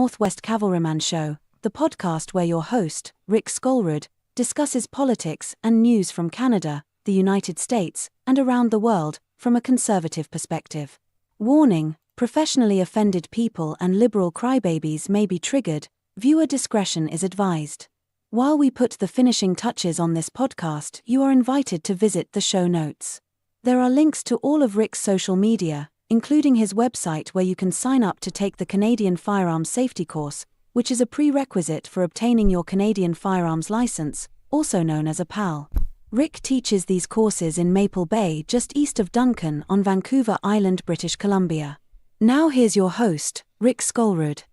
Northwest Cavalryman Show, the podcast where your host, Rick Skolrud, discusses politics and news from Canada, the United States, and around the world, from a conservative perspective. Warning: professionally offended people and liberal crybabies may be triggered. Viewer discretion is advised. While we put the finishing touches on this podcast, you are invited to visit the show notes. There are links to all of Rick's social media, including his website where you can sign up to take the Canadian Firearms Safety Course, which is a prerequisite for obtaining your Canadian Firearms License, also known as a PAL. Rick teaches these courses in Maple Bay, just east of Duncan on Vancouver Island, British Columbia. Now here's your host, Rick Skolrud.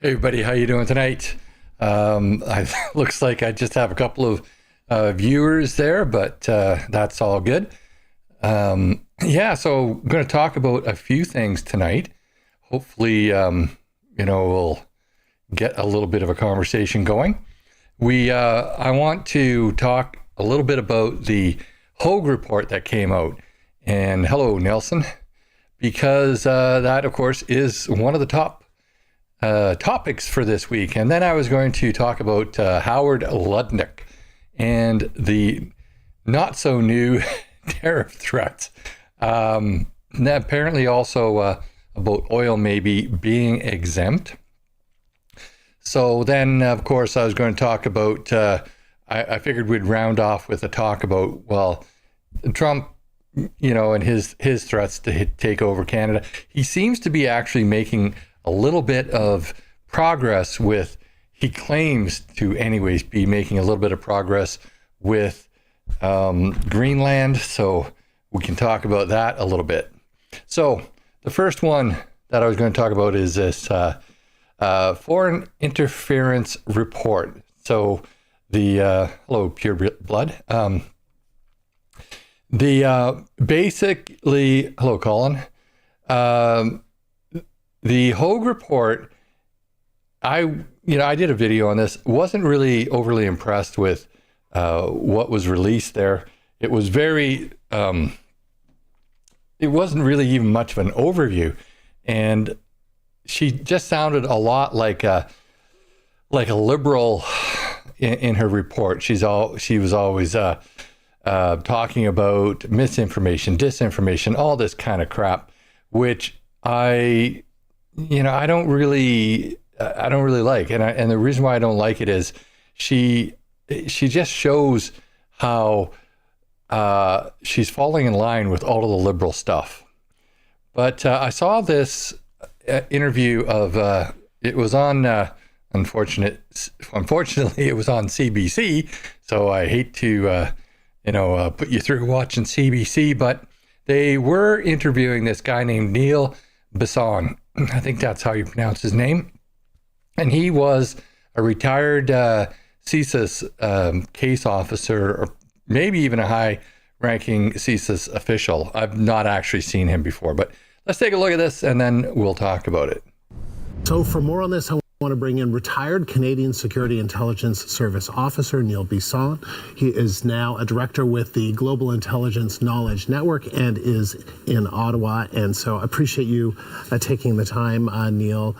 Hey everybody, how you doing tonight? Looks like I just have a couple of viewers there, but that's all good. So I'm going to talk about a few things tonight. Hopefully, we'll get a little bit of a conversation going. I want to talk a little bit about the Hogue report that came out. And hello, Nelson, because that, of course, is one of the top topics for this week. And then I was going to talk about Howard Lutnick and the not so new tariff threats. And apparently also about oil maybe being exempt. So then, of course, I was going to talk about, I figured we'd round off with a talk about, well, Trump, and his threats to take over Canada. He seems to be actually making a little bit of progress with, he claims to anyways be making a little bit of progress with Greenland. So we can talk about that a little bit. So the first one that I was going to talk about is this foreign interference report. So the, hello, Pure Blood. Basically, hello, Colin. The Hogue report, I did a video on this. Wasn't really overly impressed with what was released there. It was very, it wasn't really even much of an overview, and she just sounded a lot like a liberal in her report. She was always talking about misinformation, disinformation, all this kind of crap, which I don't really like. And the reason why I don't like it is she just shows how she's falling in line with all of the liberal stuff. But I saw this interview of, it was on, unfortunately, it was on CBC. So I hate to, put you through watching CBC, but they were interviewing this guy named Neil Bisson. I think that's how you pronounce his name. And he was a retired CSIS case officer, or maybe even a high-ranking CSIS official. I've not actually seen him before, but let's take a look at this and then we'll talk about it. So for more on this, I want to bring in retired Canadian Security Intelligence Service officer Neil Bisson. He is now a director with the Global Intelligence Knowledge Network and is in Ottawa. And so I appreciate you taking the time, Neil.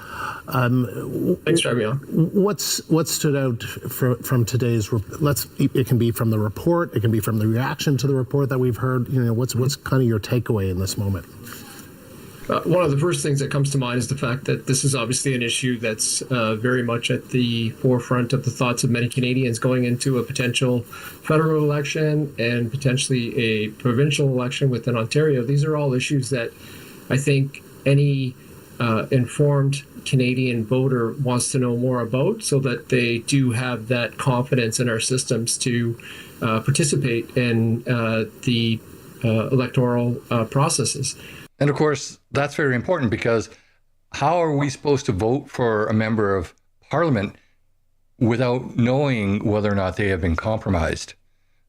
Thanks for having me on. What stood out from today's? It can be from the report. It can be from the reaction to the report that we've heard. What's kind of your takeaway in this moment? One of the first things that comes to mind is the fact that this is obviously an issue that's very much at the forefront of the thoughts of many Canadians going into a potential federal election and potentially a provincial election within Ontario. These are all issues that I think any informed Canadian voter wants to know more about, so that they do have that confidence in our systems to participate in the electoral processes. And of course, that's very important, because how are we supposed to vote for a member of parliament without knowing whether or not they have been compromised?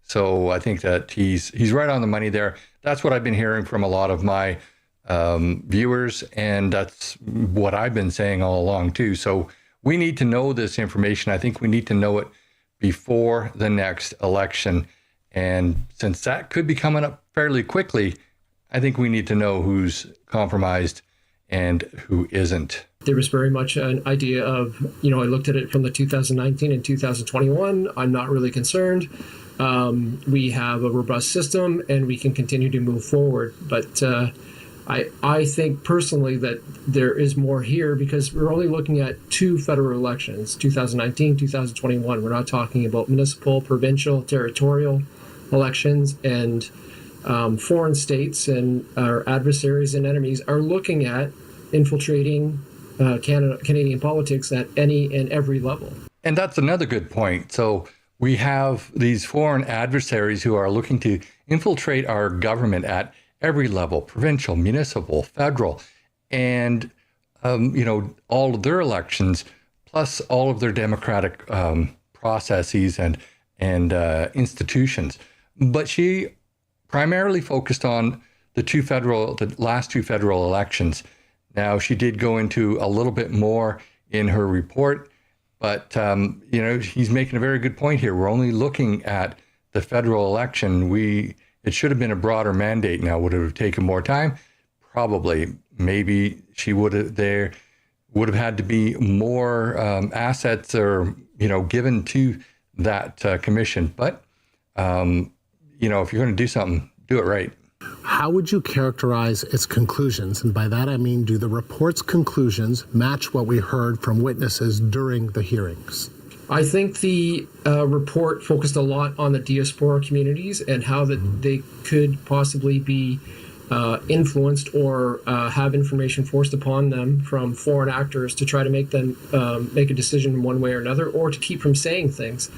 So I think that he's right on the money there. That's what I've been hearing from a lot of my viewers, and that's what I've been saying all along too. So we need to know this information. I think we need to know it before the next election. And since that could be coming up fairly quickly, I think we need to know who's compromised and who isn't. There was very much an idea of, I looked at it from the 2019 and 2021. I'm not really concerned. We have a robust system and we can continue to move forward. But I think personally that there is more here because we're only looking at 2 federal elections, 2019, 2021. We're not talking about municipal, provincial, territorial elections, and foreign states and our adversaries and enemies are looking at infiltrating Canadian politics at any and every level. And that's another good point. So we have these foreign adversaries who are looking to infiltrate our government at every level, provincial, municipal, federal, and, all of their elections, plus all of their democratic processes and institutions. But she primarily focused on the last two federal elections. Now, she did go into a little bit more in her report, but, he's making a very good point here. We're only looking at the federal election. It should have been a broader mandate. Now, would it have taken more time? Probably. Maybe she would have had to be more assets or, given to that commission. But, if you're going to do something, do it right. How would you characterize its conclusions? And by that, I mean, do the report's conclusions match what we heard from witnesses during the hearings? I think the report focused a lot on the diaspora communities and how that they could possibly be influenced or have information forced upon them from foreign actors to try to make them make a decision one way or another, or to keep from saying things.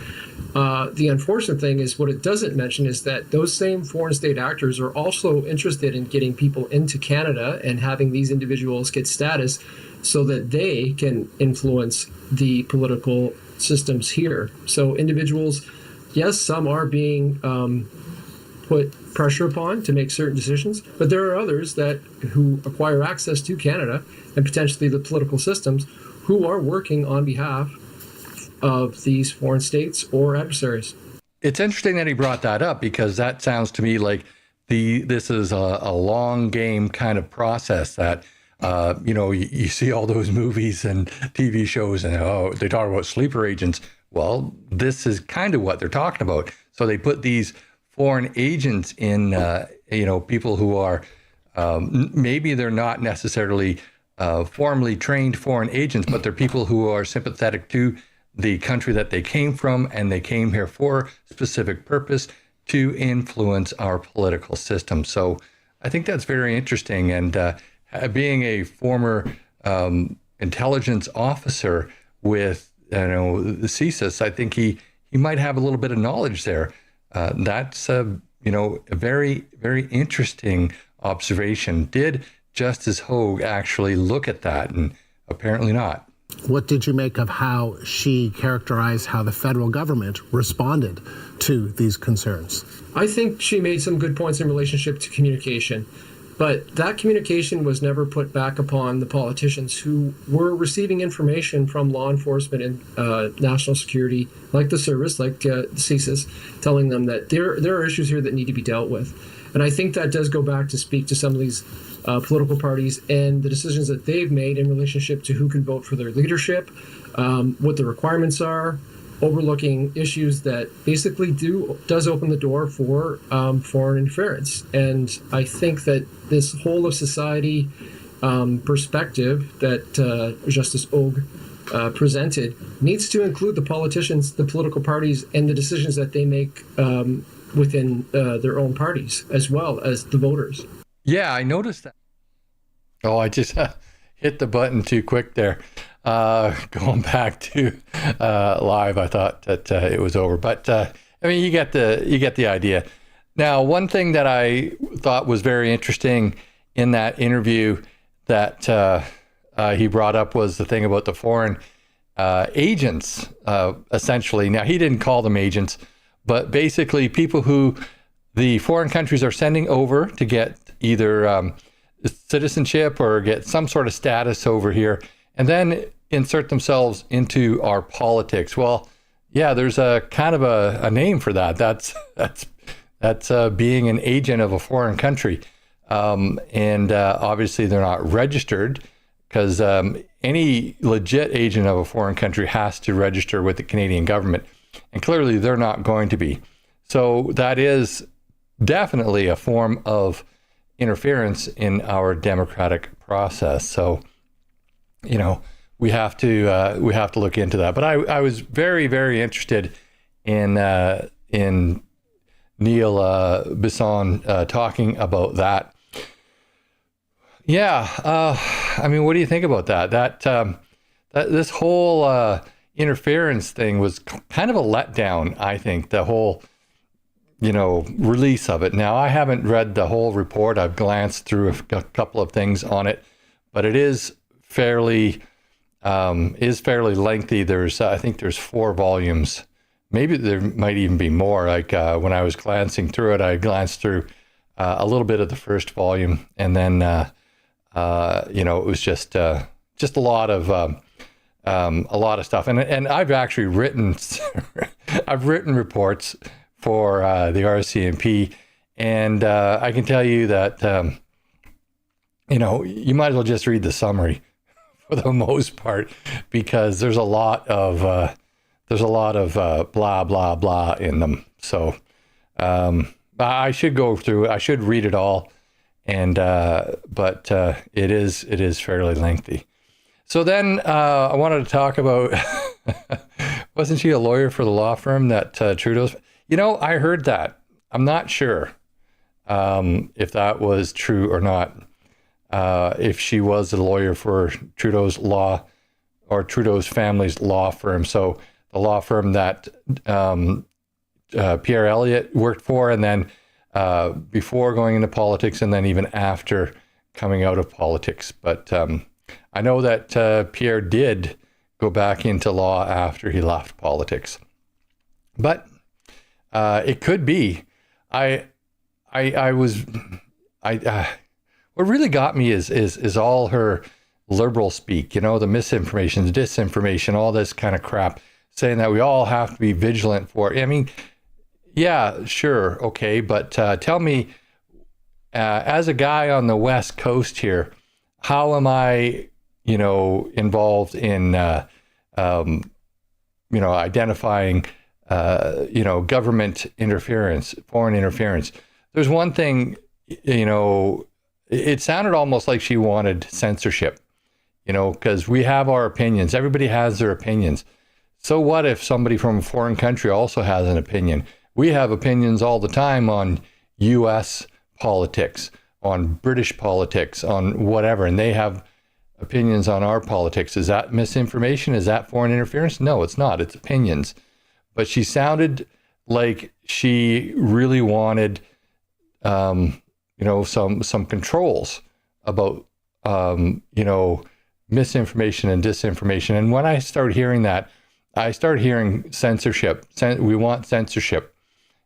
The unfortunate thing is what it doesn't mention is that those same foreign state actors are also interested in getting people into Canada and having these individuals get status so that they can influence the political systems here. So individuals, yes, some are being put pressure upon to make certain decisions, but there are others who acquire access to Canada and potentially the political systems who are working on behalf of these foreign states or adversaries. It's interesting that he brought that up because that sounds to me like this is a long game kind of process that you see all those movies and TV shows and they talk about sleeper agents. Well, this is kind of what they're talking about. So they put these foreign agents in, people who are maybe they're not necessarily formally trained foreign agents, but they're people who are sympathetic to the country that they came from, and they came here for a specific purpose to influence our political system. So I think that's very interesting. And being a former intelligence officer with the CSIS, I think he might have a little bit of knowledge there. That's a very, very interesting observation. Did Justice Hogue actually look at that? And apparently not. What did you make of how she characterized how the federal government responded to these concerns? I think she made some good points in relationship to communication, but that communication was never put back upon the politicians who were receiving information from law enforcement and national security, like the service, like the CSIS, telling them that there are issues here that need to be dealt with. And I think that does go back to speak to some of these political parties and the decisions that they've made in relationship to who can vote for their leadership, what the requirements are, overlooking issues that basically does open the door for foreign interference. And I think that this whole of society perspective that Justice Hogue presented needs to include the politicians, the political parties, and the decisions that they make within their own parties, as well as the voters. Yeah, I noticed that. Oh, I just hit the button too quick there. Going back to live, I thought that it was over, but you get the idea. Now, one thing that I thought was very interesting in that interview that he brought up was the thing about the foreign agents. Essentially, now he didn't call them agents, but basically people who the foreign countries are sending over to get either citizenship or get some sort of status over here, and then insert themselves into our politics. Well, yeah, there's a kind of a name for that. That's being an agent of a foreign country. And obviously they're not registered because any legit agent of a foreign country has to register with the Canadian government. And clearly they're not going to be. So that is definitely a form of interference in our democratic process. So, we have to look into that. But I was very, very interested in Neil Bisson talking about that. Yeah, what do you think about that? That this whole interference thing was kind of a letdown, I think, the whole release of it. Now, I haven't read the whole report. I've glanced through a couple of things on it, but it is fairly lengthy. I think there's 4 volumes. Maybe there might even be more. Like when I was glancing through it, I glanced through a little bit of the first volume, and then it was just a lot of stuff. And I've actually written reports for the RCMP, and I can tell you that you might as well just read the summary for the most part, because there's a lot of blah blah blah in them. So I should go through it. I should read it all, and but it is fairly lengthy. So then I wanted to talk about wasn't she a lawyer for the law firm that Trudeau's? I heard that. I'm not sure if that was true or not. If she was a lawyer for Trudeau's law or Trudeau's family's law firm. So the law firm that Pierre Elliott worked for, and then before going into politics, and then even after coming out of politics. But I know that Pierre did go back into law after he left politics. But it could be. What really got me is all her liberal speak, the misinformation, the disinformation, all this kind of crap, saying that we all have to be vigilant for. I mean, yeah, sure, okay, but tell me, as a guy on the West Coast here, how am I, involved in, identifying, government interference, foreign interference? There's one thing, it sounded almost like she wanted censorship, because we have our opinions. Everybody has their opinions. So what if somebody from a foreign country also has an opinion? We have opinions all the time on U.S. politics, on British politics, on whatever, and they have opinions on our politics. Is that misinformation? Is that foreign interference? No, it's not. It's opinions. But she sounded like she really wanted, some controls about, misinformation and disinformation. And when I started hearing that, I started hearing censorship. We want censorship.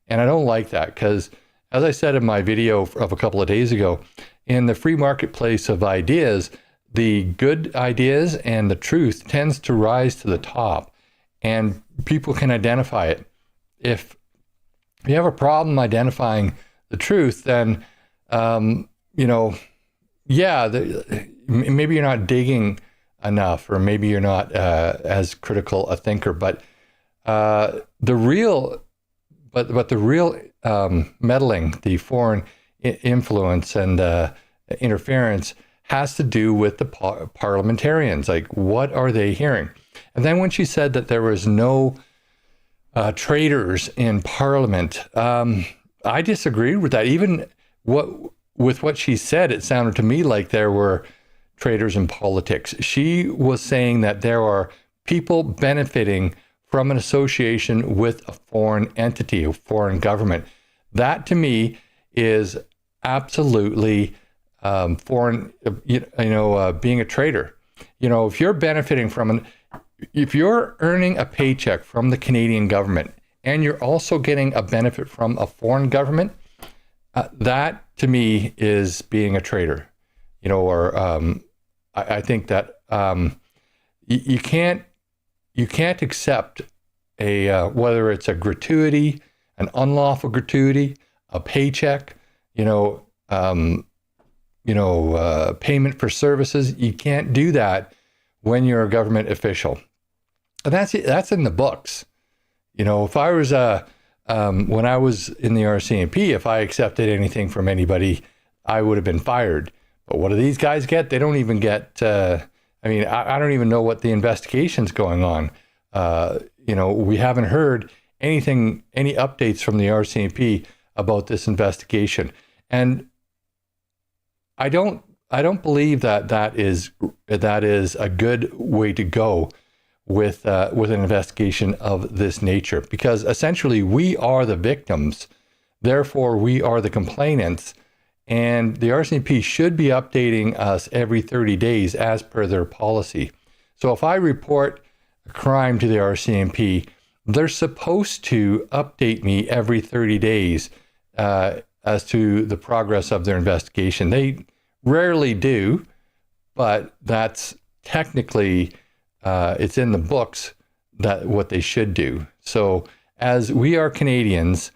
And I don't like that because, as I said in my video of a couple of days ago, in the free marketplace of ideas, the good ideas and the truth tends to rise to the top, and people can identify it. If you have a problem identifying the truth, then, maybe you're not digging enough, or maybe you're not as critical a thinker. But the real meddling, the foreign influence and interference, has to do with the parliamentarians. Like, what are they hearing? And then when she said that there was no traitors in Parliament, I disagreed with that. Even with what she said, it sounded to me like there were traitors in politics. She was saying that there are people benefiting from an association with a foreign entity, a foreign government. That to me is absolutely foreign, being a traitor. If you're benefiting from if you're earning a paycheck from the Canadian government and you're also getting a benefit from a foreign government, that to me is being a traitor. I think that you can't accept whether it's a gratuity, an unlawful gratuity, a paycheck, payment for services. You can't do that when you're a government official. And that's in the books. If I was when I was in the RCMP, if I accepted anything from anybody, I would have been fired. But what do these guys get? They don't even get. I don't even know what the investigation's going on. We haven't heard any updates from the RCMP about this investigation, and I don't believe that is a good way to go with an investigation of this nature, because essentially we are the victims, therefore we are the complainants, and the RCMP should be updating us every 30 days as per their policy. So if I report a crime to the RCMP, they're supposed to update me every 30 days as to the progress of their investigation. They rarely do, but that's technically, it's in the books that what they should do. So as we are Canadians,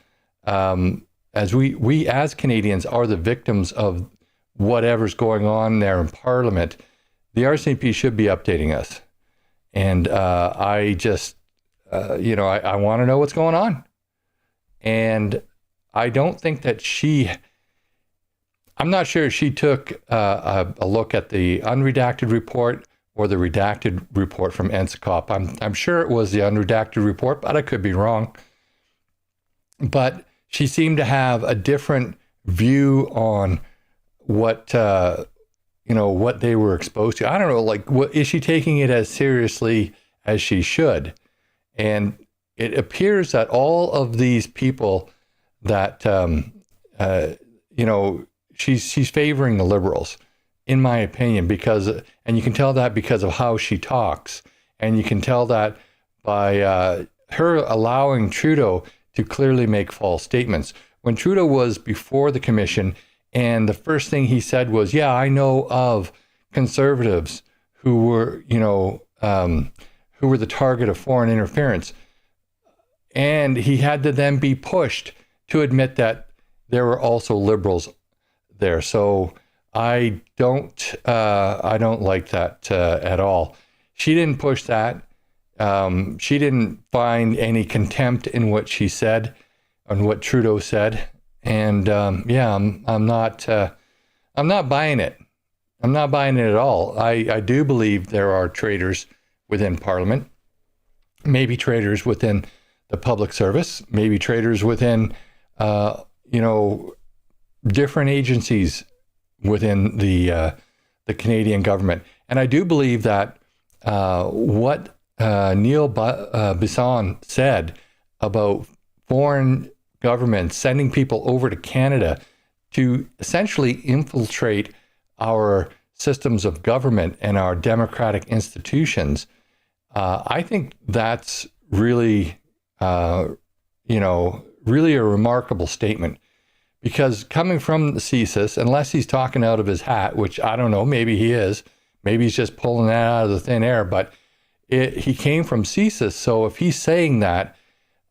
as we as Canadians are the victims of whatever's going on there in Parliament, the RCMP should be updating us. And I just, I want to know what's going on. And I don't think that I'm not sure she took a look at the unredacted report or the redacted report from NSCOP. I'm sure it was the unredacted report, but I could be wrong. But she seemed to have a different view on what they were exposed to. I don't know, is she taking it as seriously as she should? And it appears that all of these people that, she's favoring the Liberals, in my opinion, and you can tell that because of how she talks. And you can tell that by her allowing Trudeau to clearly make false statements. When Trudeau was before the commission, and the first thing he said was, yeah, I know of conservatives who were the target of foreign interference. And he had to then be pushed to admit that there were also Liberals there. So I don't like that at all. She didn't push that. She didn't find any contempt in what she said and what Trudeau said. And I'm not buying it. I'm not buying it at all. I do believe there are traitors within Parliament, maybe traitors within the public service, maybe traitors within, different agencies within the Canadian government. And I do believe that what Neil Bisson said about foreign governments sending people over to Canada to essentially infiltrate our systems of government and our democratic institutions, I think that's really, really a remarkable statement. Because coming from the CSIS, unless he's talking out of his hat, which I don't know, maybe he is, maybe he's just pulling that out of the thin air, but he came from CSIS. So if he's saying that,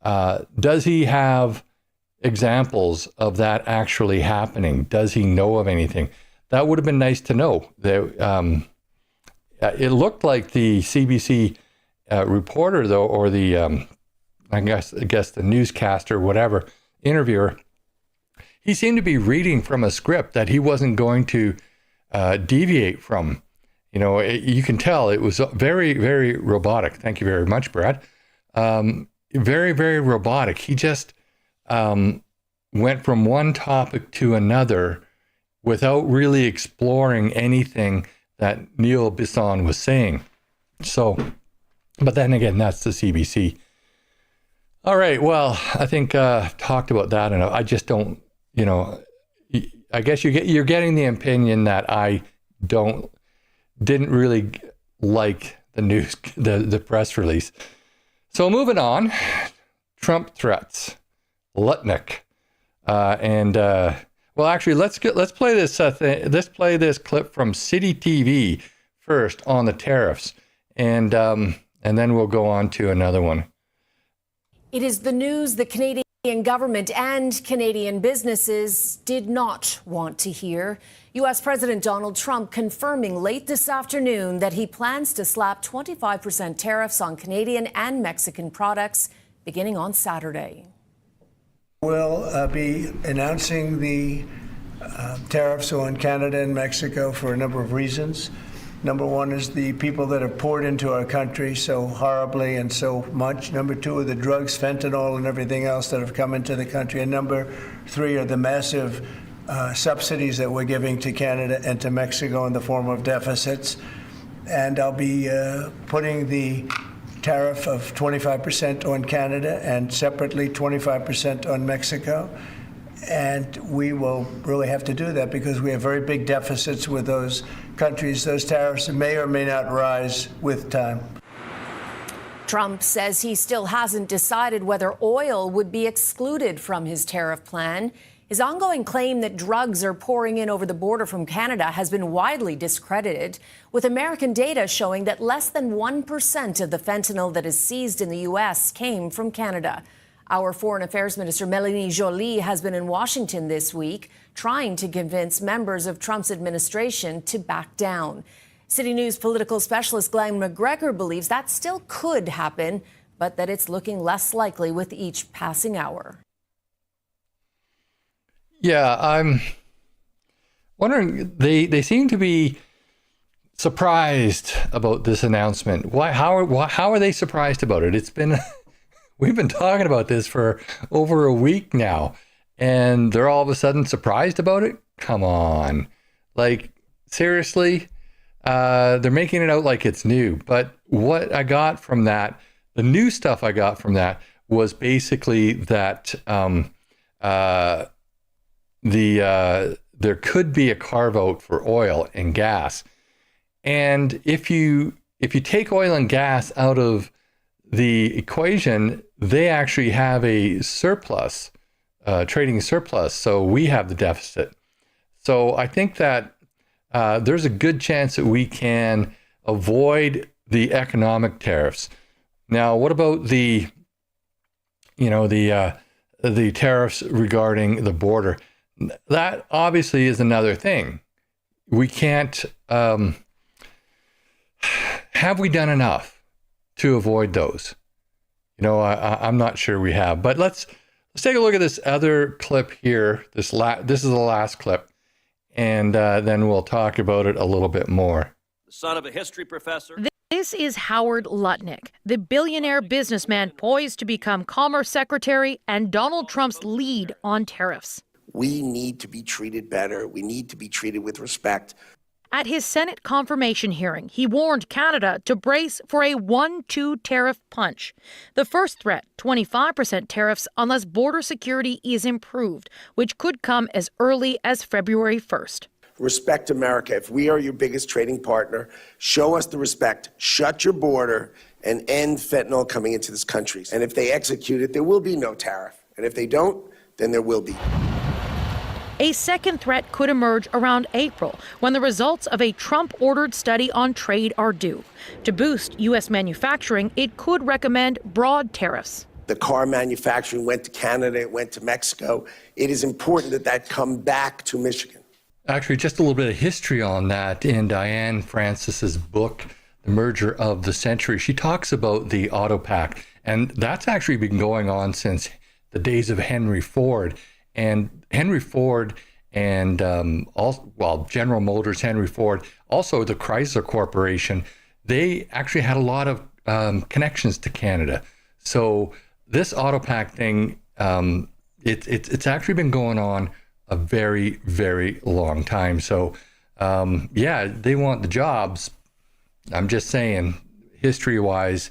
does he have examples of that actually happening? Does he know of anything? That would have been nice to know. It looked like the CBC reporter, though, or the, I guess the newscaster, whatever, interviewer, he seemed to be reading from a script that he wasn't going to deviate from. You can tell it was very, very robotic. Thank you very much, Brad. Very, very robotic. He just went from one topic to another without really exploring anything that Neil Bisson was saying. So, but then again, that's the CBC. All right. Well, I think I've talked about that enough. I just don't. I guess you're getting the opinion that I didn't really like the news, the press release. So moving on, Trump threats, Lutnick, well, actually, let's play this. Let's play this clip from City TV first on the tariffs, and then we'll go on to another one. It is the news that Canadians Government and Canadian businesses did not want to hear. U.S. President Donald Trump confirming late this afternoon that he plans to slap 25% tariffs on Canadian and Mexican products beginning on Saturday. We'll be announcing the tariffs on Canada and Mexico for a number of reasons. Number one is the people that have poured into our country so horribly and so much. Number two are the drugs, fentanyl, and everything else that have come into the country. And number three are the massive subsidies that we're giving to Canada and to Mexico in the form of deficits. And I'll be putting the tariff of 25% on Canada and separately 25% on Mexico. And we will really have to do that because we have very big deficits with those countries. Those tariffs may or may not rise with time. Trump says he still hasn't decided whether oil would be excluded from his tariff plan. His ongoing claim that drugs are pouring in over the border from Canada has been widely discredited, with American data showing that less than 1% of the fentanyl that is seized in the U.S. came from Canada. Our Foreign Affairs Minister Melanie Joly has been in Washington this week trying to convince members of Trump's administration to back down. City News political specialist Glenn McGregor believes that still could happen, but that it's looking less likely with each passing hour. Yeah, I'm wondering, they seem to be surprised about this announcement. How are they surprised about it? It's been... We've been talking about this for over a week now, and they're all of a sudden surprised about it? Come on. Like, seriously? They're making it out like it's new. But what I got from that, the new stuff I got from that was basically that there could be a carve-out for oil and gas. And if you take oil and gas out of the equation, they actually have a surplus, trading surplus. So we have the deficit. So I think that there's a good chance that we can avoid the economic tariffs. Now, what about the tariffs regarding the border? That obviously is another thing. We can't. Have we done enough to avoid those? I'm not sure we have, but let's take a look at this other clip here. This is the last clip, and then we'll talk about it a little bit more. The son of a history professor. This is Howard Lutnick, the billionaire businessman poised to become Commerce Secretary and Donald Trump's lead on tariffs. We need to be treated better. We need to be treated with respect. At his Senate confirmation hearing, he warned Canada to brace for a 1-2 tariff punch. The first threat, 25% tariffs unless border security is improved, which could come as early as February 1st. Respect America. If we are your biggest trading partner, show us the respect, shut your border, and end fentanyl coming into this country. And if they execute it, there will be no tariff. And if they don't, then there will be. A second threat could emerge around April, when the results of a Trump-ordered study on trade are due. To boost U.S. manufacturing, it could recommend broad tariffs. The car manufacturing went to Canada, it went to Mexico. It is important that that come back to Michigan. Actually, just a little bit of history on that. In Diane Francis's book, The Merger of the Century, she talks about the auto pact, and that's actually been going on since the days of Henry Ford. And Henry Ford and General Motors, Henry Ford, also the Chrysler Corporation, they actually had a lot of connections to Canada. So this auto pact thing, it's actually been going on a very, very long time. So they want the jobs. I'm just saying, history-wise,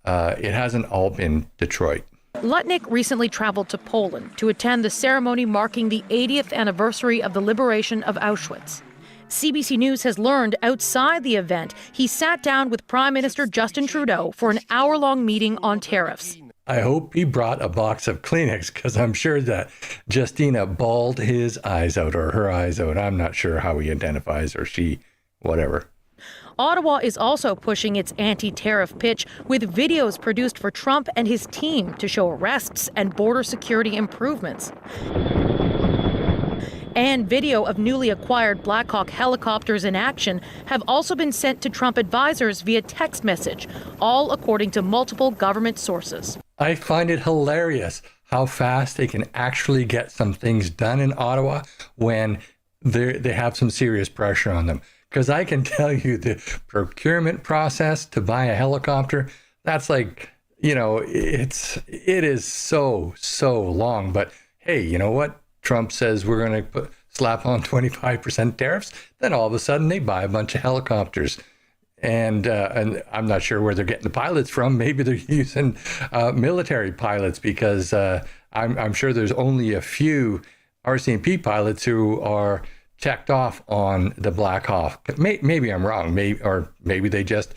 it hasn't all been Detroit. Lutnick recently traveled to Poland to attend the ceremony marking the 80th anniversary of the liberation of Auschwitz. CBC News has learned outside the event, he sat down with Prime Minister Justin Trudeau for an hour-long meeting on tariffs. I hope he brought a box of Kleenex, because I'm sure that Justina bawled his eyes out, or her eyes out. I'm not sure how he identifies, or she, whatever. Ottawa is also pushing its anti-tariff pitch with videos produced for Trump and his team to show arrests and border security improvements. And video of newly acquired Black Hawk helicopters in action have also been sent to Trump advisors via text message, all according to multiple government sources. I find it hilarious how fast they can actually get some things done in Ottawa when they have some serious pressure on them. Because I can tell you the procurement process to buy a helicopter, that's like, it is so long. But hey, you know what? Trump says we're going to slap on 25% tariffs. Then all of a sudden they buy a bunch of helicopters. And I'm not sure where they're getting the pilots from. Maybe they're using military pilots, because I'm sure there's only a few RCMP pilots who are checked off on the Black Hawk. Maybe I'm wrong. Maybe they just,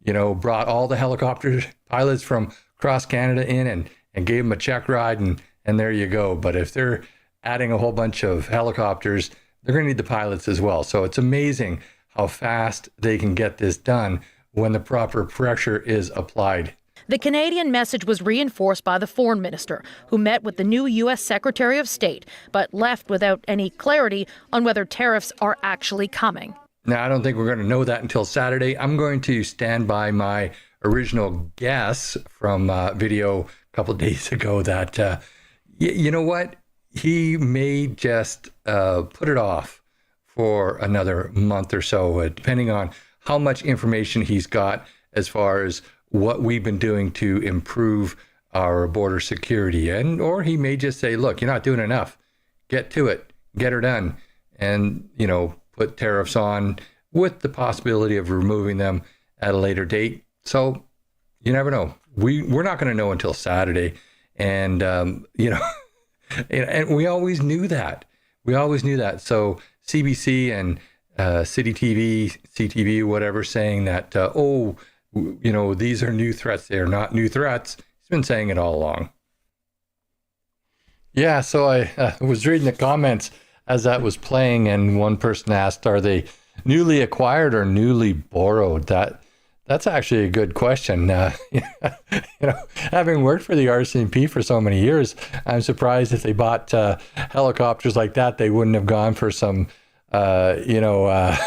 brought all the helicopter pilots from across Canada in and gave them a check ride, and there you go. But if they're adding a whole bunch of helicopters, they're going to need the pilots as well. So it's amazing how fast they can get this done when the proper pressure is applied. The Canadian message was reinforced by the foreign minister, who met with the new U.S. Secretary of State, but left without any clarity on whether tariffs are actually coming. Now, I don't think we're going to know that until Saturday. I'm going to stand by my original guess from video a couple of days ago that, you know what? He may just put it off for another month or so, depending on how much information he's got as far as what we've been doing to improve our border security. Or he may just say, look, you're not doing enough. Get to it. Get her done. And, put tariffs on with the possibility of removing them at a later date. So you never know. We're not going to know until Saturday. And, and we always knew that. So CBC and City TV, CTV, whatever, saying that, these are new threats. They are not new threats. He's been saying it all along. Yeah, so I was reading the comments as that was playing, and one person asked, are they newly acquired or newly borrowed? That's actually a good question. Having worked for the RCMP for so many years, I'm surprised if they bought helicopters like that, they wouldn't have gone for some, Vietnam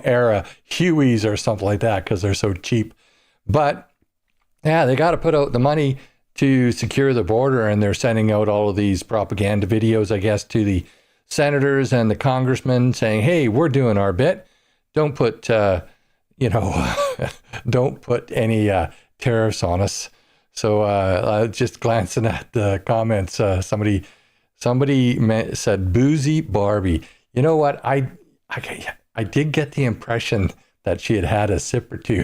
era Hueys or something like that, because they're so cheap. But yeah, they got to put out the money to secure the border, and they're sending out all of these propaganda videos, I guess, to the senators and the congressmen saying, hey, we're doing our bit. Don't put, don't put any tariffs on us. So just glancing at the comments, somebody said boozy Barbie. You know what? I did get the impression that she had a sip or two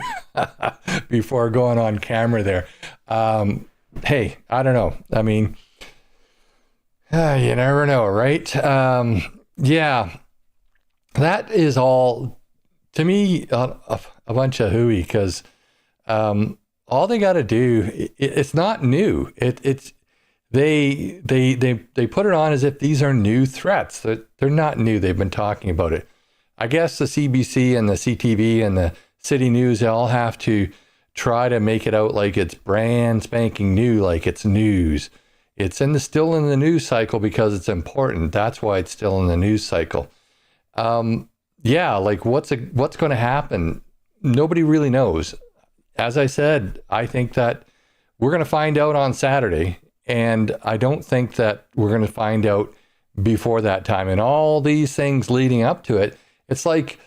before going on camera there. Hey, I don't know. I mean, you never know, right? Yeah, that is all, to me, a bunch of hooey, because all they got to do, it's not new. They put it on as if these are new threats. They're not new. They've been talking about it. I guess the CBC and the CTV and the City News, they all have to try to make it out like it's brand spanking new, like it's news. It's still in the news cycle because it's important. That's why it's still in the news cycle. Yeah, like what's going to happen? Nobody really knows. As I said, I think that we're going to find out on Saturday, and I don't think that we're going to find out before that time. And all these things leading up to it, it's like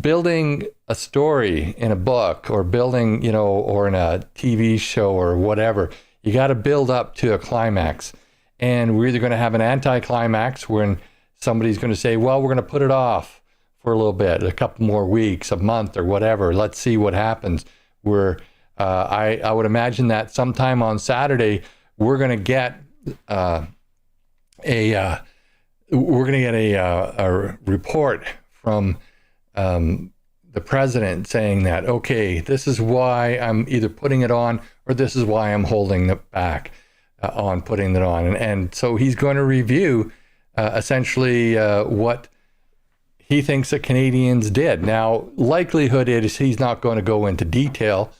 building a story in a book, or building, or in a TV show or whatever. You got to build up to a climax. And we're either going to have an anti-climax when somebody's going to say, well, we're going to put it off for a little bit, a couple more weeks, a month or whatever. Let's see what happens. I would imagine that sometime on Saturday, we're going to get a report from the president saying that, okay, this is why I'm either putting it on, or this is why I'm holding it back on putting it on. And so he's going to review essentially what he thinks that Canadians did. Now, likelihood is he's not going to go into detail.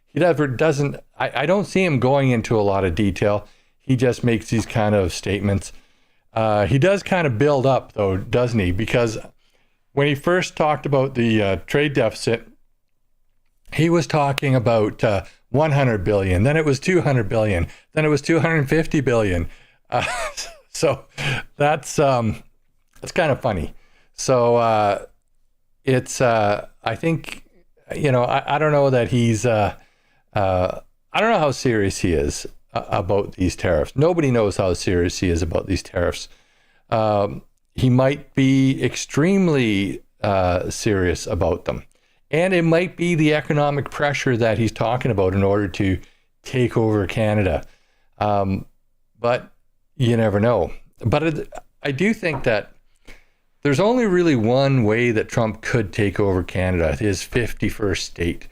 He never doesn't. I don't see him going into a lot of detail. He just makes these kind of statements. He does kind of build up, though, doesn't he? Because when he first talked about the trade deficit, he was talking about 100 billion. Then it was 200 billion. Then it was 250 billion. So that's kind of funny. So it's I think, you know, I don't know that he's I don't know how serious he is about these tariffs. Nobody knows how serious he is about these tariffs. He might be extremely serious about them. And it might be the economic pressure that he's talking about in order to take over Canada. But you never know. But I do think that there's only really one way that Trump could take over Canada, his 51st state.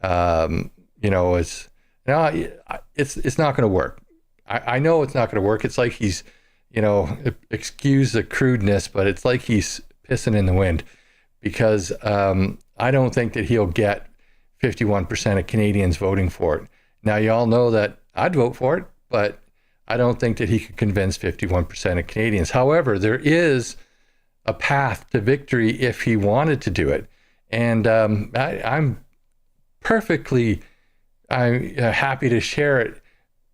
You know, it's not going to work. I know it's not going to work. It's like he's, you know, excuse the crudeness, but it's like he's pissing in the wind, because I don't think that he'll get 51% of Canadians voting for it. Now, you all know that I'd vote for it, but I don't think that he could convince 51% of Canadians. However, there is a path to victory if he wanted to do it. And I'm perfectly happy to share it,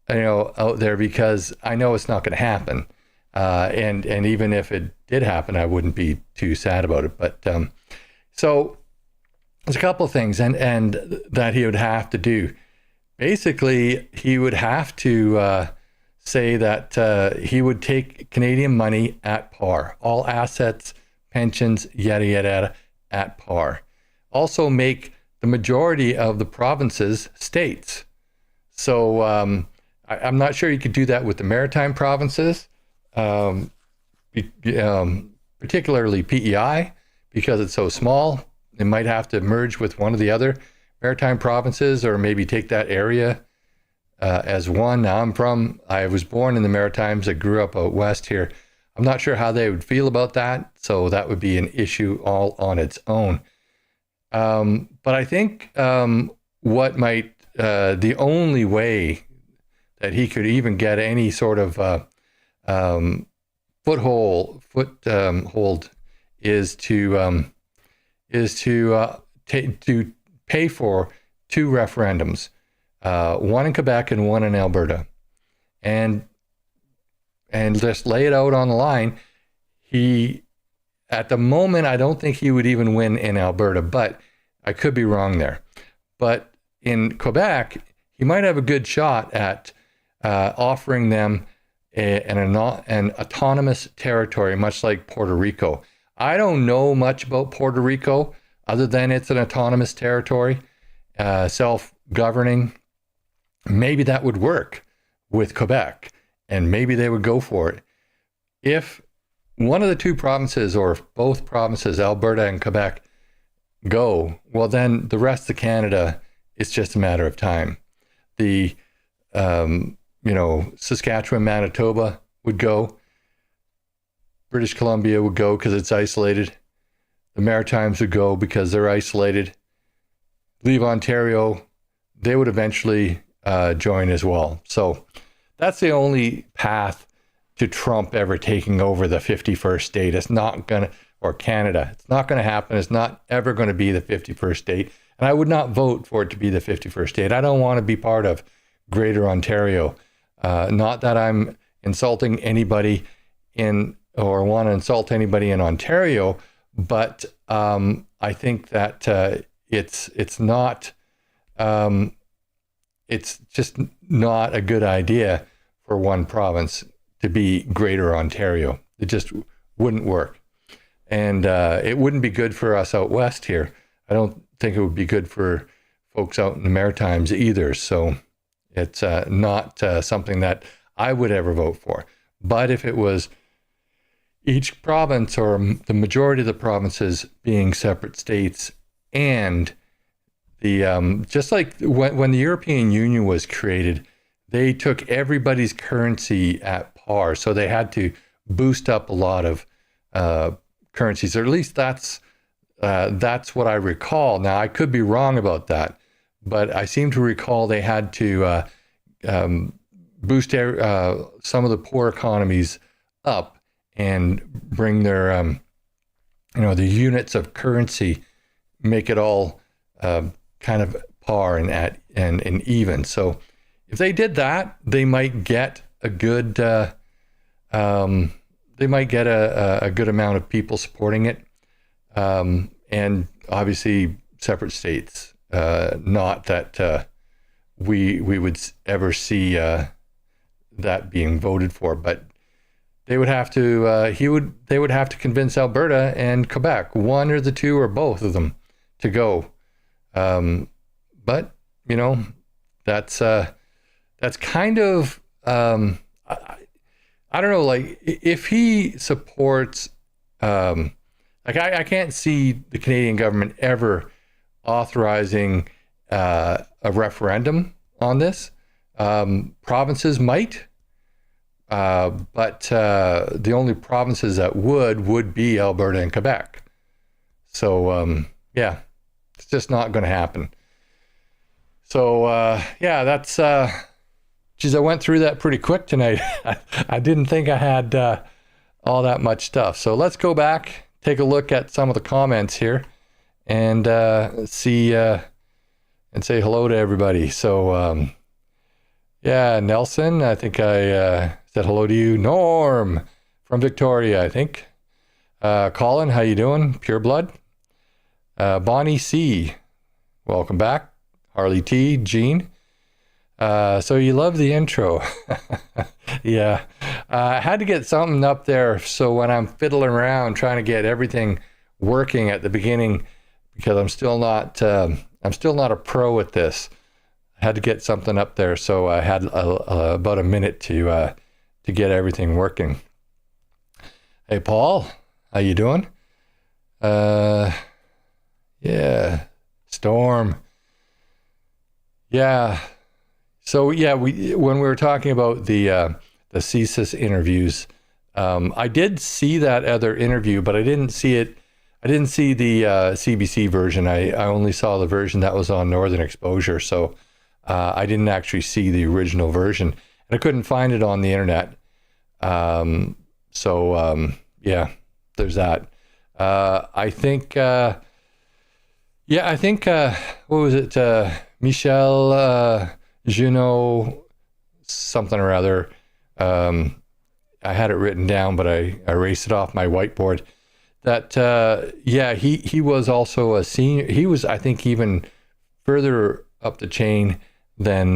you know, out there, because I know it's not going to happen. And even if it did happen, I wouldn't be too sad about it. But so there's a couple of things and that he would have to do. Basically, he would have to say that he would take Canadian money at par, all assets, pensions, yada, yada, yada, at par. Also make the majority of the provinces states. So I'm not sure you could do that with the maritime provinces, particularly PEI, because it's so small. It might have to merge with one of the other maritime provinces, or maybe take that area as one. Now, I was born in the Maritimes. I grew up out west here. I'm not sure how they would feel about that. So that would be an issue all on its own. But I think what might, the only way that he could even get any sort of foothold is to pay for two referendums, one in Quebec and one in Alberta, and just lay it out on the line. At the moment, I don't think he would even win in Alberta, but I could be wrong there. But in Quebec, he might have a good shot at offering them an autonomous territory, much like Puerto Rico. I don't know much about Puerto Rico other than it's an autonomous territory, self-governing. Maybe that would work with Quebec, and maybe they would go for it. If one of the two provinces, or both provinces, Alberta and Quebec, go, well, then the rest of Canada, it's just a matter of time. The Saskatchewan, Manitoba would go. British Columbia would go because it's isolated. The Maritimes would go because they're isolated. Leave Ontario, they would eventually join as well. So that's the only path to Trump ever taking over the 51st state. It's not going to, or Canada, it's not going to happen. It's not ever going to be the 51st state. And I would not vote for it to be the 51st state. I don't want to be part of Greater Ontario. Not that I'm insulting anybody or want to insult anybody in Ontario, but I think that it's not, it's just not a good idea for one province to be Greater Ontario. It just wouldn't work. And it wouldn't be good for us out west here. I don't think it would be good for folks out in the Maritimes either. So it's not something that I would ever vote for. But if it was each province, or the majority of the provinces, being separate states, and the just like when the European Union was created, they took everybody's currency at par. So they had to boost up a lot of currencies, or at least that's what I recall. Now, I could be wrong about that, but I seem to recall they had to boost some of the poor economies up and bring their the units of currency, make it all kind of par and even. So if they did that, they might get a good a good amount of people supporting it, and obviously separate states. Not that we would ever see that being voted for, but they would have to. They would have to convince Alberta and Quebec, one or the two or both of them, to go. But that's kind of. I don't know, like, if he supports, I can't see the Canadian government ever authorizing a referendum on this. Provinces might, but the only provinces that would be Alberta and Quebec. So, yeah, it's just not going to happen. So, yeah, that's... Geez, I went through that pretty quick tonight. I didn't think I had all that much stuff. So let's go back, take a look at some of the comments here, and see and say hello to everybody. So yeah, Nelson, I think I said hello to you. Norm from Victoria, I think. Colin, how you doing? Pure Blood. Bonnie C, welcome back. Harley T, Jean. So you love the intro. Yeah. I had to get something up there so when I'm fiddling around trying to get everything working at the beginning, because I'm still not a pro at this. I had to get something up there, so I had about a minute to get everything working. Hey Paul, how you doing? Yeah. Storm. Yeah. So yeah, when we were talking about the CSIS interviews, I did see that other interview, but I didn't see it. I didn't see the CBC version. I only saw the version that was on Northern Exposure. So I didn't actually see the original version, and I couldn't find it on the internet. So yeah, there's that. I think. Yeah, I think. What was it? Michel. Juno, something or other. I had it written down, but I erased it off my whiteboard. That yeah, he was also a senior. He was, I think, even further up the chain than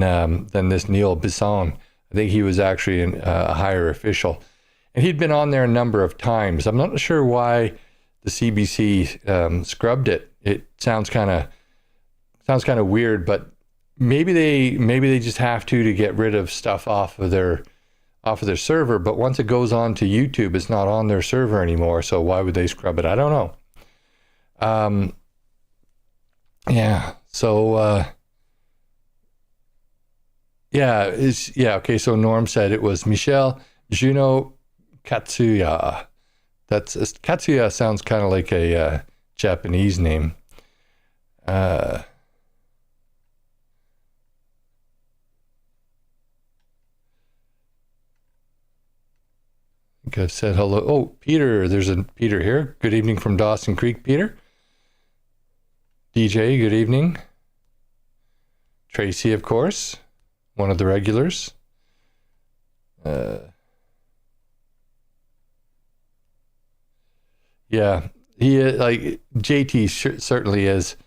this Neil Bisson. I think he was actually a higher official, and he'd been on there a number of times. I'm not sure why the CBC scrubbed it. It sounds kind of weird, but maybe they just have to get rid of stuff off of their server. But once it goes on to YouTube, it's not on their server anymore. So why would they scrub it? I don't know. Yeah. So yeah, okay. So Norm said it was Michel Juno Katsuya. Katsuya sounds kind of like a Japanese name. I've said hello. Oh, Peter, there's a Peter here. Good evening from Dawson Creek, Peter. DJ, good evening. Tracy, of course, one of the regulars. Yeah, he like JT certainly is.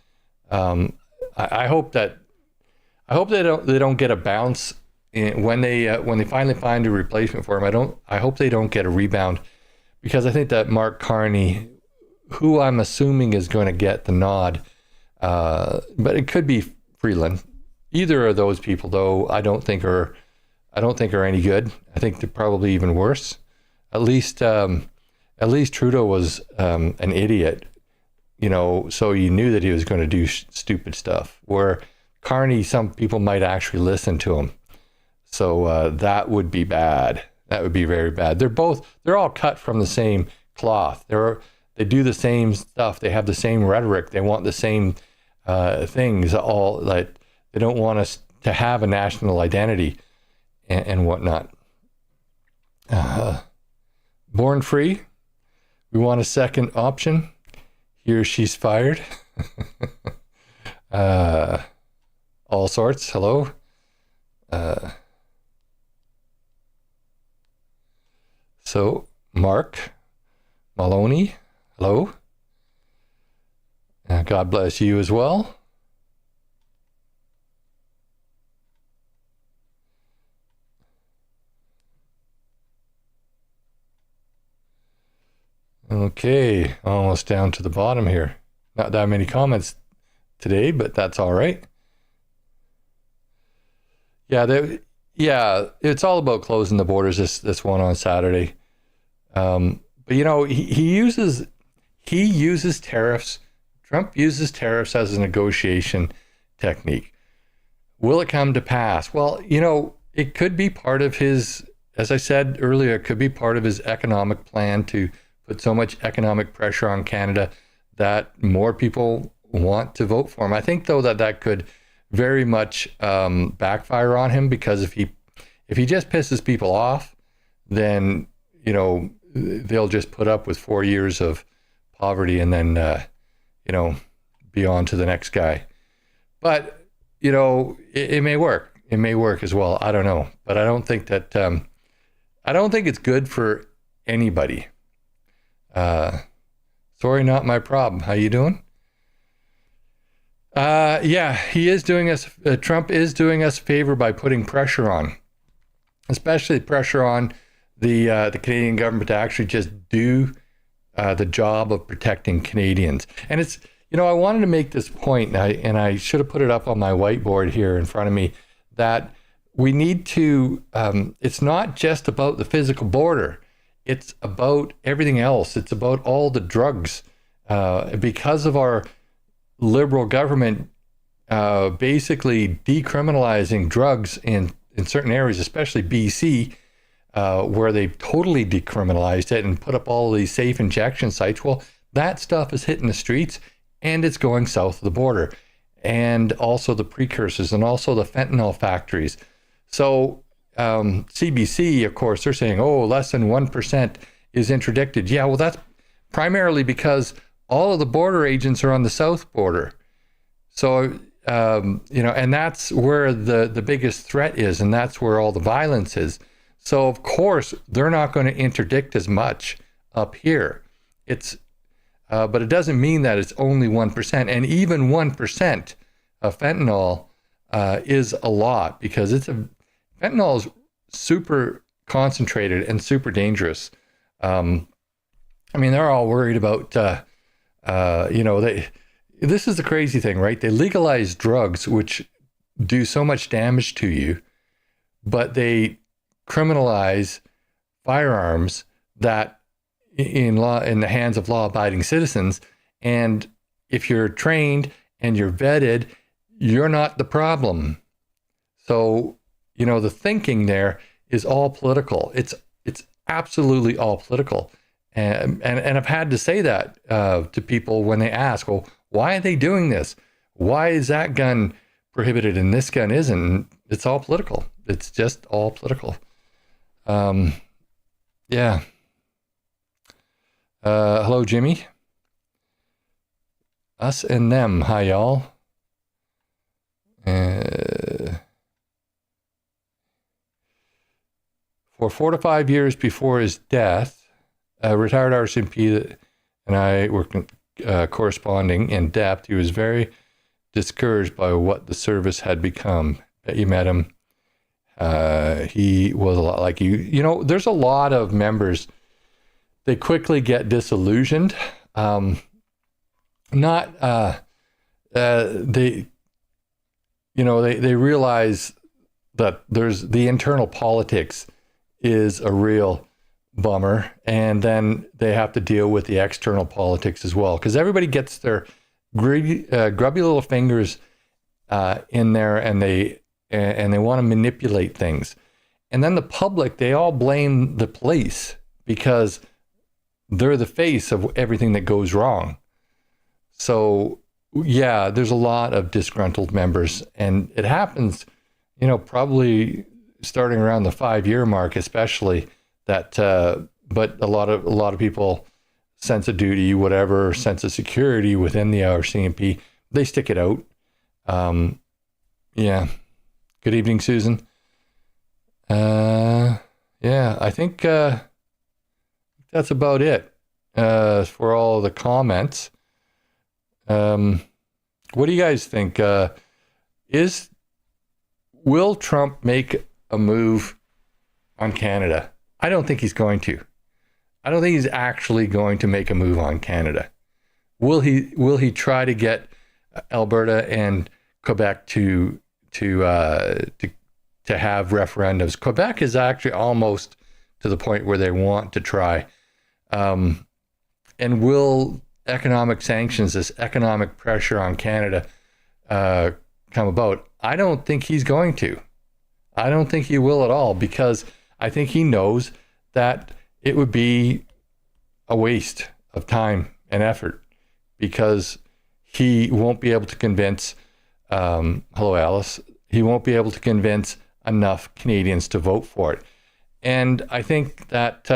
I hope they don't get a bounce. When they finally find a replacement for him, I hope they don't get a rebound, because I think that Mark Carney, who I'm assuming is going to get the nod, but it could be Freeland. Either of those people, though, I don't think are any good. I think they're probably even worse. At least Trudeau was an idiot, so you knew that he was going to do stupid stuff. Where Carney, some people might actually listen to him. So that would be bad. That would be very bad. They're all cut from the same cloth. they do the same stuff. They have the same rhetoric. They want the same things. All like they don't want us to have a national identity and whatnot. Born free. We want a second option. He or she's fired. All sorts. Hello. So, Mark Maloney, hello. God bless you as well. Okay, almost down to the bottom here. Not that many comments today, but that's all right. Yeah, it's all about closing the borders. This one on Saturday, but you know he uses tariffs. Trump uses tariffs as a negotiation technique. Will it come to pass? Well, you know, it could be part of his, as I said earlier, it could be part of his economic plan to put so much economic pressure on Canada that more people want to vote for him. I think though that could very much backfire on him, because if he just pisses people off, then you know they'll just put up with 4 years of poverty and then you know be on to the next guy. But you know it may work. It may work as well. I don't know, but I don't think that I don't think it's good for anybody. Sorry, not my problem. How you doing? Yeah, he is doing us, Trump is doing us a favor by putting pressure on, especially pressure on the Canadian government to actually just do the job of protecting Canadians. And it's, you know, I wanted to make this point, and I should have put it up on my whiteboard here in front of me, that we need to, it's not just about the physical border. It's about everything else. It's about all the drugs. Because of our liberal government basically decriminalizing drugs in certain areas, especially BC, where they've totally decriminalized it and put up all of these safe injection sites. Well, that stuff is hitting the streets and it's going south of the border. And also the precursors and also the fentanyl factories. So CBC, of course, they're saying, oh, less than 1% is interdicted. Yeah, well, that's primarily because all of the border agents are on the south border. So, you know, and that's where the biggest threat is, and that's where all the violence is. So, of course, they're not going to interdict as much up here. It's, but it doesn't mean that it's only 1%. And even 1% of fentanyl is a lot, because fentanyl is super concentrated and super dangerous. I mean, they're all worried about, you know, this is the crazy thing, right? They legalize drugs, which do so much damage to you, but they criminalize firearms that in the hands of law-abiding citizens. And if you're trained and you're vetted, you're not the problem. So, you know, the thinking there is all political. It's absolutely all political. And I've had to say that to people when they ask, well, why are they doing this? Why is that gun prohibited and this gun isn't? It's all political. It's just all political. Yeah. Hello, Jimmy. Us and them. Hi, y'all. For 4 to 5 years before his death, a retired RCMP and I were corresponding in depth. He was very discouraged by what the service had become. Bet you met him. He was a lot like you. You know, there's a lot of members, they quickly get disillusioned. They realize that there's the internal politics is a real bummer, and then they have to deal with the external politics as well, because everybody gets their grubby little fingers in there, and they want to manipulate things. And then the public, they all blame the police because they're the face of everything that goes wrong. So yeah, there's a lot of disgruntled members, and it happens, probably starting around the 5-year mark, especially that, but a lot of people, sense of duty, whatever, sense of security within the RCMP, they stick it out. Yeah. Good evening, Susan. Yeah, I think that's about it for all the comments. What do you guys think? Will Trump make a move on Canada? I don't think he's going to. I don't think he's actually going to make a move on Canada. Will he try to get Alberta and Quebec to have referendums? Quebec is actually almost to the point where they want to try. And will economic sanctions, this economic pressure on Canada, come about? I don't think he's going to. I don't think he will at all, because I think he knows that it would be a waste of time and effort, because he won't be able to convince, hello, Alice, he won't be able to convince enough Canadians to vote for it. And I think that,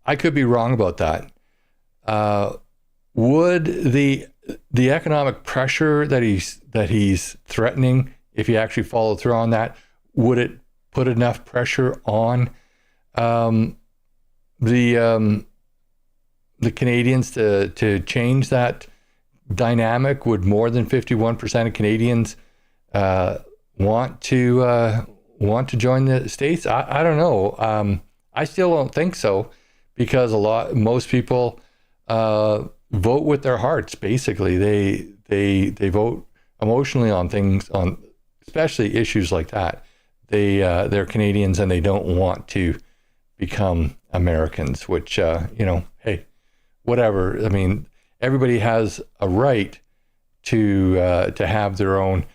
I could be wrong about that. Would the economic pressure that he's threatening, if he actually followed through on that, would it put enough pressure on the Canadians to change that dynamic? Would more than 51% of Canadians want to join the States? I don't know. I still don't think so, because most people vote with their hearts. Basically, they vote emotionally on things, on especially issues like that. They're Canadians and they don't want to become Americans, which hey, whatever. I mean, everybody has a right to have their own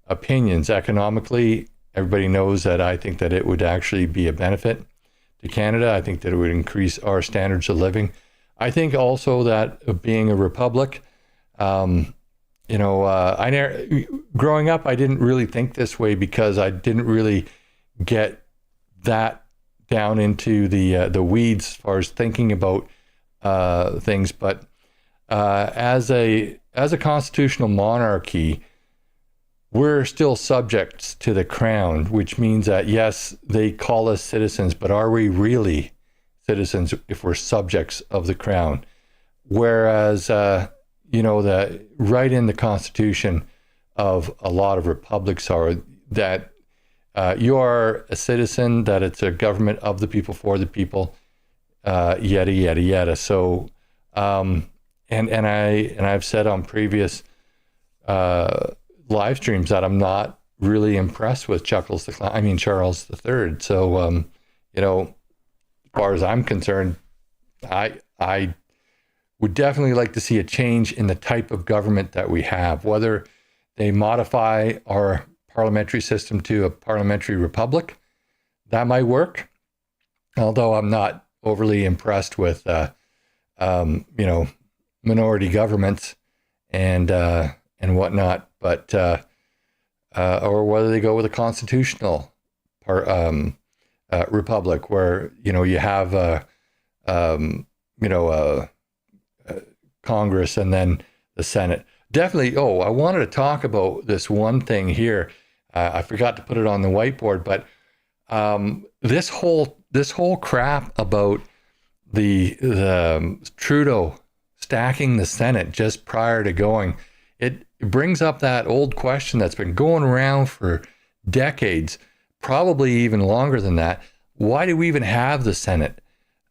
opinions. Economically, everybody knows that I think that it would actually be a benefit to Canada. I think that it would increase our standards of living. I think also that being a republic, growing up, I didn't really think this way, because I didn't really get that down into the weeds as far as thinking about things. But as a constitutional monarchy, we're still subjects to the crown, which means that, yes, they call us citizens, but are we really citizens if we're subjects of the crown? Whereas, that right in the Constitution of a lot of republics are that you are a citizen, that it's a government of the people, for the people, yada, yada, yada. So, and I've said on previous live streams that I'm not really impressed with Charles III. So, as far as I'm concerned, I would definitely like to see a change in the type of government that we have, whether they modify our parliamentary system to a parliamentary republic. That might work, although I'm not overly impressed with, minority governments and whatnot, but or whether they go with a constitutional republic, where you have Congress and then the Senate. Definitely. Oh, I wanted to talk about this one thing here. I forgot to put it on the whiteboard, but this whole crap about the Trudeau stacking the Senate just prior to going, it brings up that old question that's been going around for decades, probably even longer than that. Why do we even have the Senate?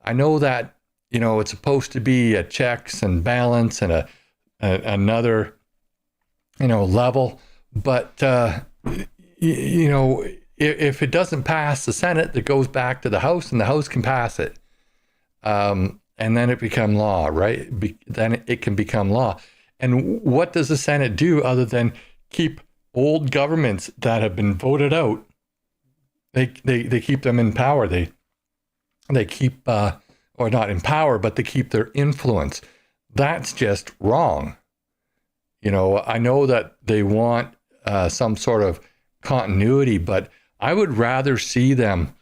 I know that, it's supposed to be a checks and balance and another, level, but, if it doesn't pass the Senate, it goes back to the House and the House can pass it. And then it becomes law, right? Then it can become law. And what does the Senate do other than keep old governments that have been voted out? They keep them in power. They they keep, or not in power, but they keep their influence. That's just wrong. I know that they want some sort of continuity, but I would rather see them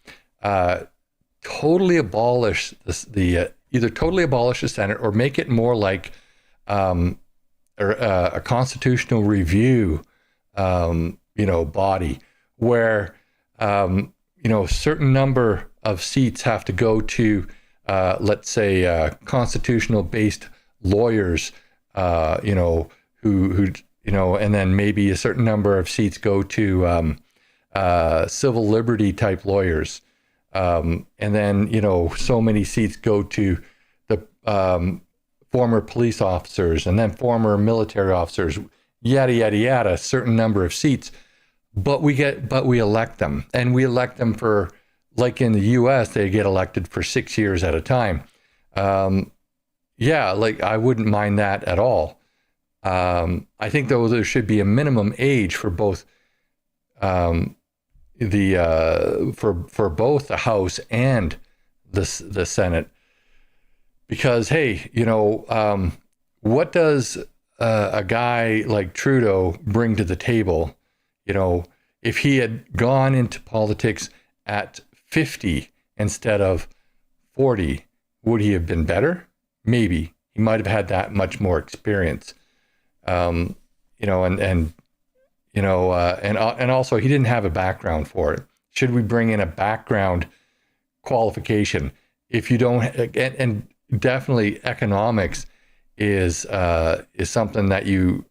totally abolish either totally abolish the Senate or make it more like a constitutional review, body where, certain number of seats have to go to, let's say, constitutional-based lawyers, who and then maybe a certain number of seats go to civil liberty type lawyers. And then, so many seats go to the former police officers and then former military officers, yada, yada, yada, a certain number of seats. But we elect them, and we elect them for, like in the US, they get elected for 6 years at a time. I wouldn't mind that at all. I think though there should be a minimum age for both for both the House and the Senate, because hey, what does a guy like Trudeau bring to the table? If he had gone into politics at 50 instead of 40, would he have been better? Maybe. He might have had that much more experience. And also he didn't have a background for it. Should we bring in a background qualification? If you don't, and definitely economics is something that you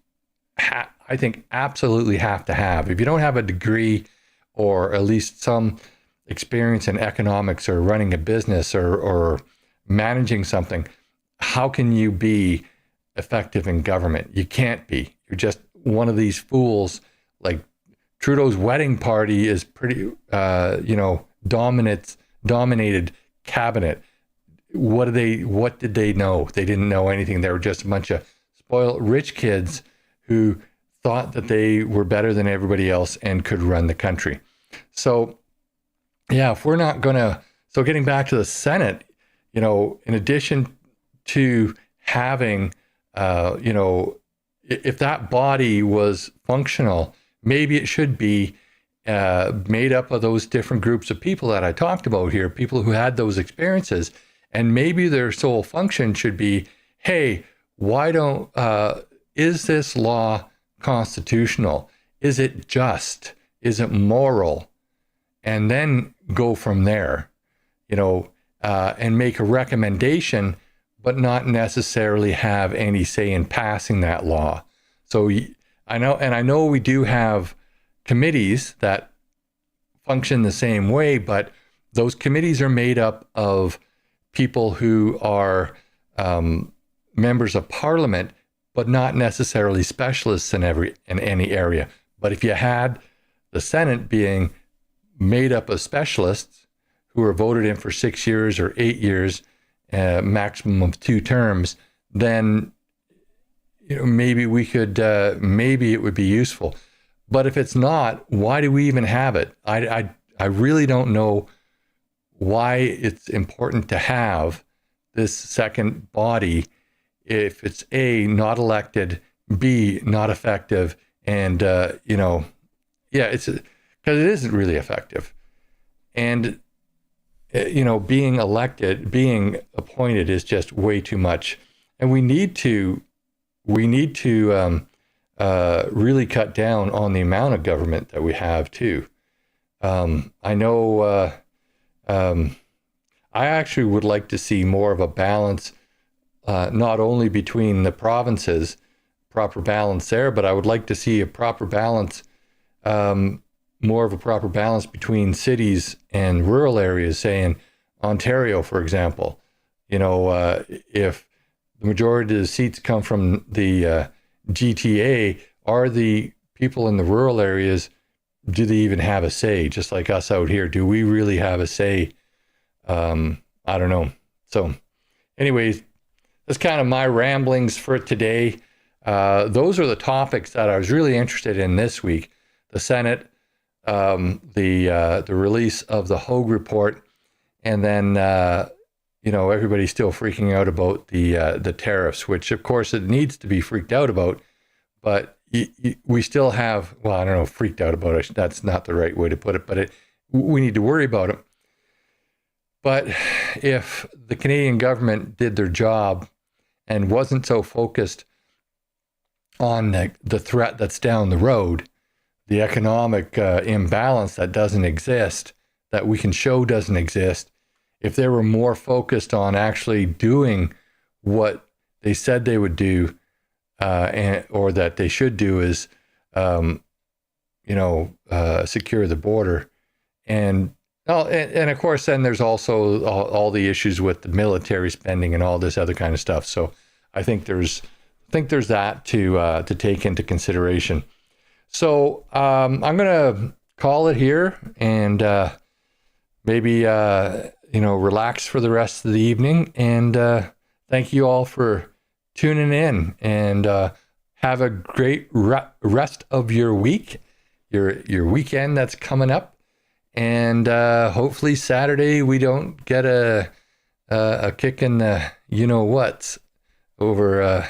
I think absolutely have to have. If you don't have a degree or at least some experience in economics or running a business or managing something, how can you be effective in government? You can't be. You're just one of these fools. Like Trudeau's wedding party is pretty, dominated cabinet. What did they know? They didn't know anything. They were just a bunch of spoiled rich kids who thought that they were better than everybody else and could run the country. So, yeah, if we're not gonna, so getting back to the Senate, in addition to having, if that body was functional, maybe it should be made up of those different groups of people that I talked about here, people who had those experiences, and maybe their sole function should be, hey, why don't, is this law constitutional? Is it just? Is it moral? And then go from there, and make a recommendation, but not necessarily have any say in passing that law. So I know we do have committees that function the same way, but those committees are made up of people who are members of parliament, but not necessarily specialists in any area. But if you had the Senate being made up of specialists who are voted in for 6 years or 8 years, maximum of 2 terms, then maybe we could, maybe it would be useful. But if it's not, why do we even have it? I really don't know why it's important to have this second body if it's A, not elected, B, not effective, and it's because it isn't really effective. And being elected, being appointed is just way too much, and we need to really cut down on the amount of government that we have too. I know I actually would like to see more of a balance, not only between the provinces, proper balance there, but I would like to see a proper balance, more of a proper balance between cities and rural areas, say in Ontario, for example. If the majority of the seats come from the GTA, are the people in the rural areas, do they even have a say? Just like us out here, do we really have a say? I don't know. So anyways, that's kind of my ramblings for today. Those are the topics that I was really interested in this week. The Senate, the release of the Hogue report, And then, everybody's still freaking out about the tariffs, which of course it needs to be freaked out about, but we still have, well, I don't know, freaked out about it. That's not the right way to put it, but we need to worry about it. But if the Canadian government did their job and wasn't so focused on the threat that's down the road, the economic imbalance that doesn't exist, that we can show doesn't exist, if they were more focused on actually doing what they said they would do, or that they should do, is, secure the border. And of course, then there's also all the issues with the military spending and all this other kind of stuff. So I think there's that to take into consideration. So I'm going to call it here and maybe relax for the rest of the evening. And thank you all for tuning in, and have a great rest of your week, your weekend that's coming up. And hopefully Saturday we don't get a kick in the whats over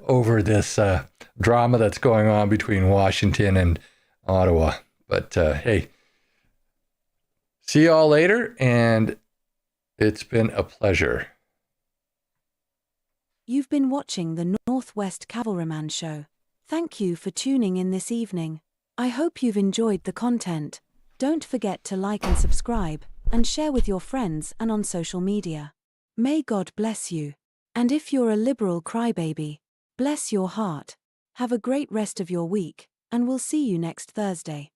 over this drama that's going on between Washington and Ottawa. But hey, see y'all later, and it's been a pleasure. You've been watching the Northwest Cavalryman Show. Thank you for tuning in this evening. I hope you've enjoyed the content. Don't forget to like and subscribe, and share with your friends and on social media. May God bless you. And if you're a liberal crybaby, bless your heart. Have a great rest of your week, and we'll see you next Thursday.